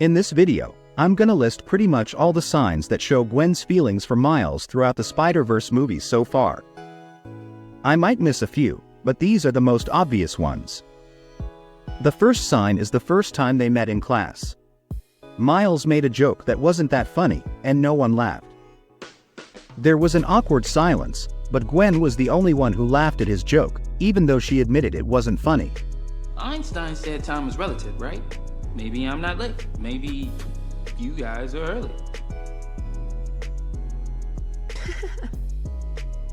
In this video, I'm gonna list pretty much all the signs that show Gwen's feelings for Miles throughout the Spider-Verse movies so far. I might miss a few, but these are the most obvious ones. The first sign is the first time they met in class. Miles made a joke that wasn't that funny, and no one laughed. There was an awkward silence, but Gwen was the only one who laughed at his joke, even though she admitted it wasn't funny. Einstein said time is relative, right? Maybe I'm not late. Maybe you guys are early.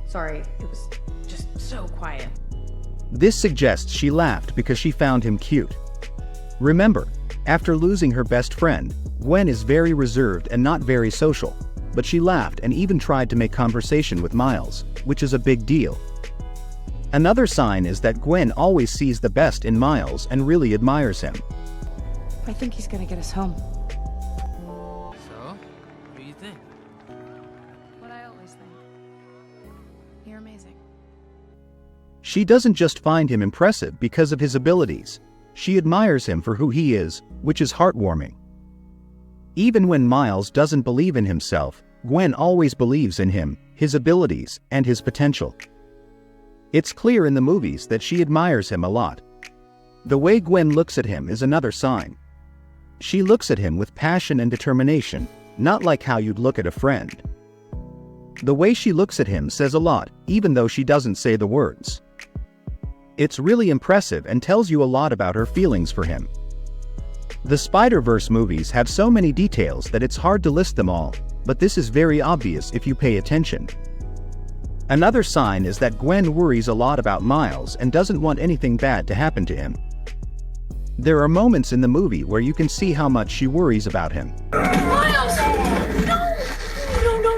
Sorry, it was just so quiet. This suggests she laughed because she found him cute. Remember, after losing her best friend, Gwen is very reserved and not very social, but she laughed and even tried to make conversation with Miles, which is a big deal. Another sign is that Gwen always sees the best in Miles and really admires him. I think he's gonna get us home. So, what do you think? What I always think. You're amazing. She doesn't just find him impressive because of his abilities. She admires him for who he is, which is heartwarming. Even when Miles doesn't believe in himself, Gwen always believes in him, his abilities, and his potential. It's clear in the movies that she admires him a lot. The way Gwen looks at him is another sign. She looks at him with passion and determination, not like how you'd look at a friend. The way she looks at him says a lot, even though she doesn't say the words. It's really impressive and tells you a lot about her feelings for him. The Spider-Verse movies have so many details that it's hard to list them all, but this is very obvious if you pay attention. Another sign is that Gwen worries a lot about Miles and doesn't want anything bad to happen to him. There are moments in the movie where you can see how much she worries about him. Miles! No! No!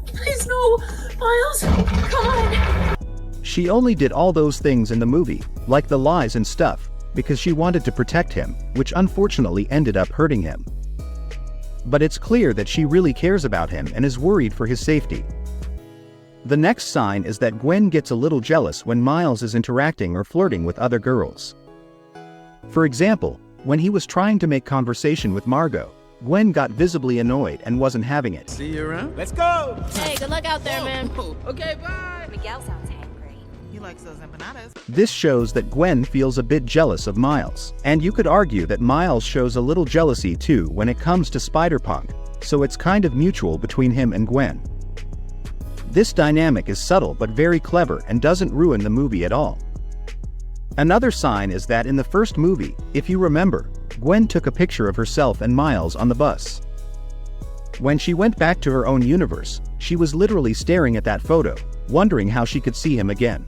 Please no! Miles, come on! She only did all those things in the movie, like the lies and stuff, because she wanted to protect him, which unfortunately ended up hurting him. But it's clear that she really cares about him and is worried for his safety. The next sign is that Gwen gets a little jealous when Miles is interacting or flirting with other girls. For example, when he was trying to make conversation with Margot, Gwen got visibly annoyed and wasn't having it. See you around? Let's go! Hey, good luck out there, man. Okay, bye! Miguel sounds angry. He likes those empanadas. This shows that Gwen feels a bit jealous of Miles, and you could argue that Miles shows a little jealousy too when it comes to Spider-Punk, so it's kind of mutual between him and Gwen. This dynamic is subtle but very clever and doesn't ruin the movie at all. Another sign is that in the first movie, if you remember, Gwen took a picture of herself and Miles on the bus. When she went back to her own universe, she was literally staring at that photo, wondering how she could see him again.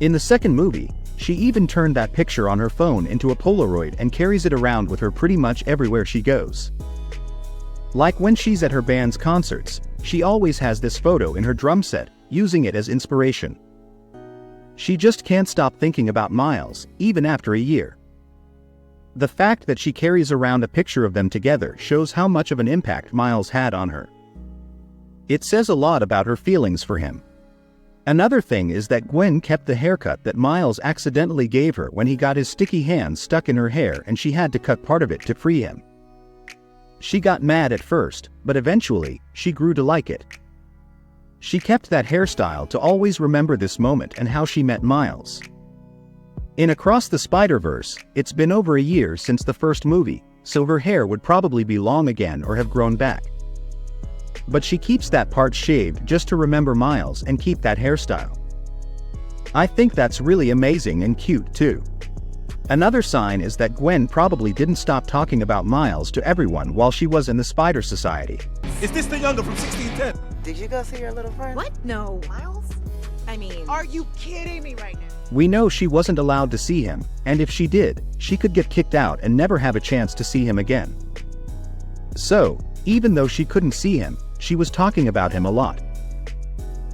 In the second movie, she even turned that picture on her phone into a Polaroid and carries it around with her pretty much everywhere she goes. Like when she's at her band's concerts, she always has this photo in her drum set, using it as inspiration. She just can't stop thinking about Miles, even after a year. The fact that she carries around a picture of them together shows how much of an impact Miles had on her. It says a lot about her feelings for him. Another thing is that Gwen kept the haircut that Miles accidentally gave her when he got his sticky hands stuck in her hair and she had to cut part of it to free him. She got mad at first, but eventually, she grew to like it. She kept that hairstyle to always remember this moment and how she met Miles. In Across the Spider-Verse, it's been over a year since the first movie, so her hair would probably be long again or have grown back. But she keeps that part shaved just to remember Miles and keep that hairstyle. I think that's really amazing and cute too. Another sign is that Gwen probably didn't stop talking about Miles to everyone while she was in the Spider Society. Is this the younger from 1610? Did you go see your little friend? What? No. Miles? I mean... Are you kidding me right now? We know she wasn't allowed to see him, and if she did, she could get kicked out and never have a chance to see him again. So, even though she couldn't see him, she was talking about him a lot.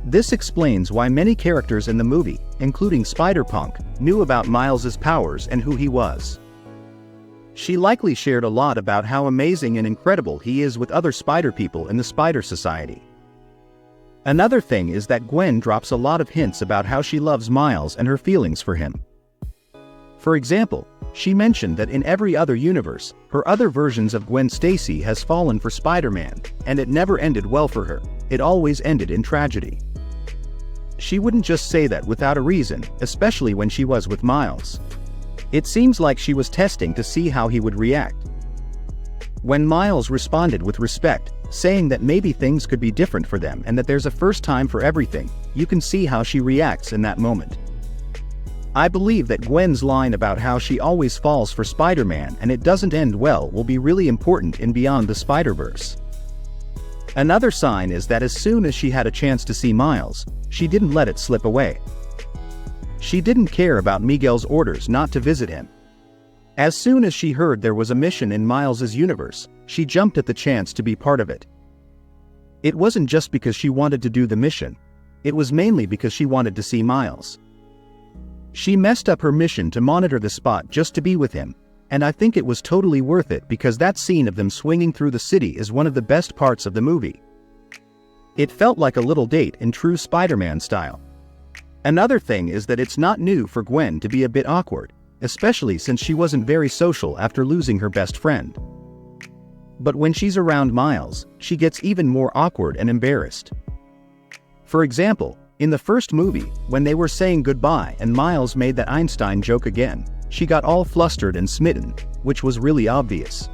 This explains why many characters in the movie, including Spider-Punk, knew about Miles's powers and who he was. She likely shared a lot about how amazing and incredible he is with other Spider people in the Spider Society. Another thing is that Gwen drops a lot of hints about how she loves Miles and her feelings for him. For example, she mentioned that in every other universe, her other versions of Gwen Stacy has fallen for Spider-Man, and it never ended well for her. It always ended in tragedy. She wouldn't just say that without a reason, especially when she was with Miles. It seems like she was testing to see how he would react. When Miles responded with respect, saying that maybe things could be different for them and that there's a first time for everything, you can see how she reacts in that moment. I believe that Gwen's line about how she always falls for Spider-Man and it doesn't end well will be really important in Beyond the Spider-Verse. Another sign is that as soon as she had a chance to see Miles, she didn't let it slip away. She didn't care about Miguel's orders not to visit him. As soon as she heard there was a mission in Miles's universe, she jumped at the chance to be part of it. It wasn't just because she wanted to do the mission. It was mainly because she wanted to see Miles. She messed up her mission to monitor the spot just to be with him, and I think it was totally worth it because that scene of them swinging through the city is one of the best parts of the movie. It felt like a little date in true Spider-Man style. Another thing is that it's not new for Gwen to be a bit awkward, especially since she wasn't very social after losing her best friend. But when she's around Miles, she gets even more awkward and embarrassed. For example, in the first movie, when they were saying goodbye and Miles made that Einstein joke again, she got all flustered and smitten, which was really obvious.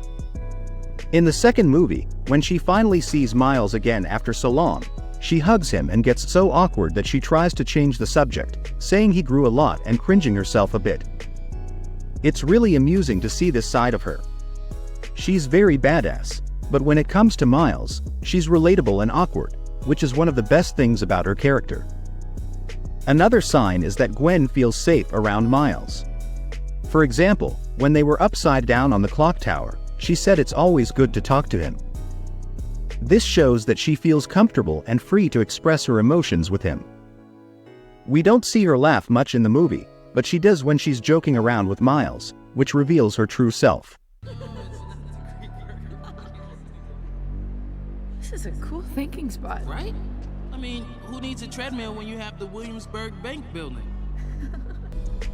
In the second movie, when she finally sees Miles again after so long, she hugs him and gets so awkward that she tries to change the subject, saying he grew a lot and cringing herself a bit. It's really amusing to see this side of her. She's very badass, but when it comes to Miles, she's relatable and awkward, which is one of the best things about her character. Another sign is that Gwen feels safe around Miles. For example, when they were upside down on the clock tower, she said it's always good to talk to him. This shows that she feels comfortable and free to express her emotions with him. We don't see her laugh much in the movie, but she does when she's joking around with Miles, which reveals her true self. This is a cool thinking spot. Right? I mean, who needs a treadmill when you have the Williamsburg Bank building?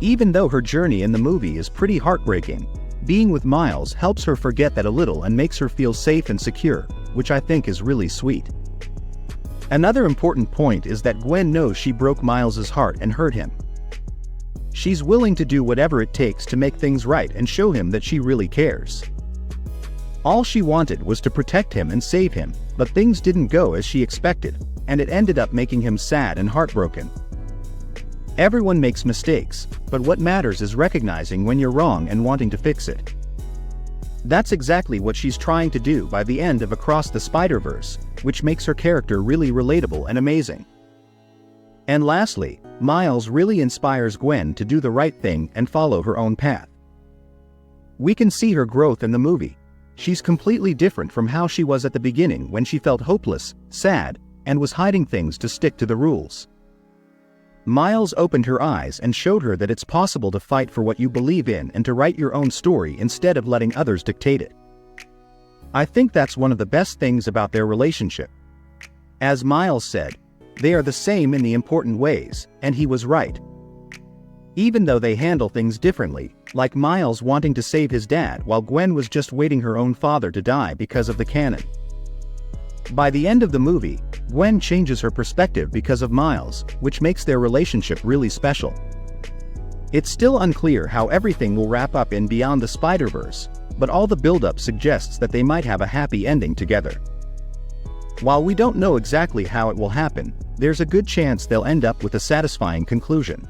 Even though her journey in the movie is pretty heartbreaking, being with Miles helps her forget that a little and makes her feel safe and secure, which I think is really sweet. Another important point is that Gwen knows she broke Miles's heart and hurt him. She's willing to do whatever it takes to make things right and show him that she really cares. All she wanted was to protect him and save him, but things didn't go as she expected, and it ended up making him sad and heartbroken. Everyone makes mistakes, but what matters is recognizing when you're wrong and wanting to fix it. That's exactly what she's trying to do by the end of Across the Spider-Verse, which makes her character really relatable and amazing. And lastly, Miles really inspires Gwen to do the right thing and follow her own path. We can see her growth in the movie. She's completely different from how she was at the beginning when she felt hopeless, sad, and was hiding things to stick to the rules. Miles opened her eyes and showed her that it's possible to fight for what you believe in and to write your own story instead of letting others dictate it. I think that's one of the best things about their relationship. As Miles said, they are the same in the important ways, and he was right. Even though they handle things differently, like Miles wanting to save his dad while Gwen was just waiting her own father to die because of the canon. By the end of the movie, Gwen changes her perspective because of Miles, which makes their relationship really special. It's still unclear how everything will wrap up in Beyond the Spider-Verse, but all the build-up suggests that they might have a happy ending together. While we don't know exactly how it will happen, there's a good chance they'll end up with a satisfying conclusion.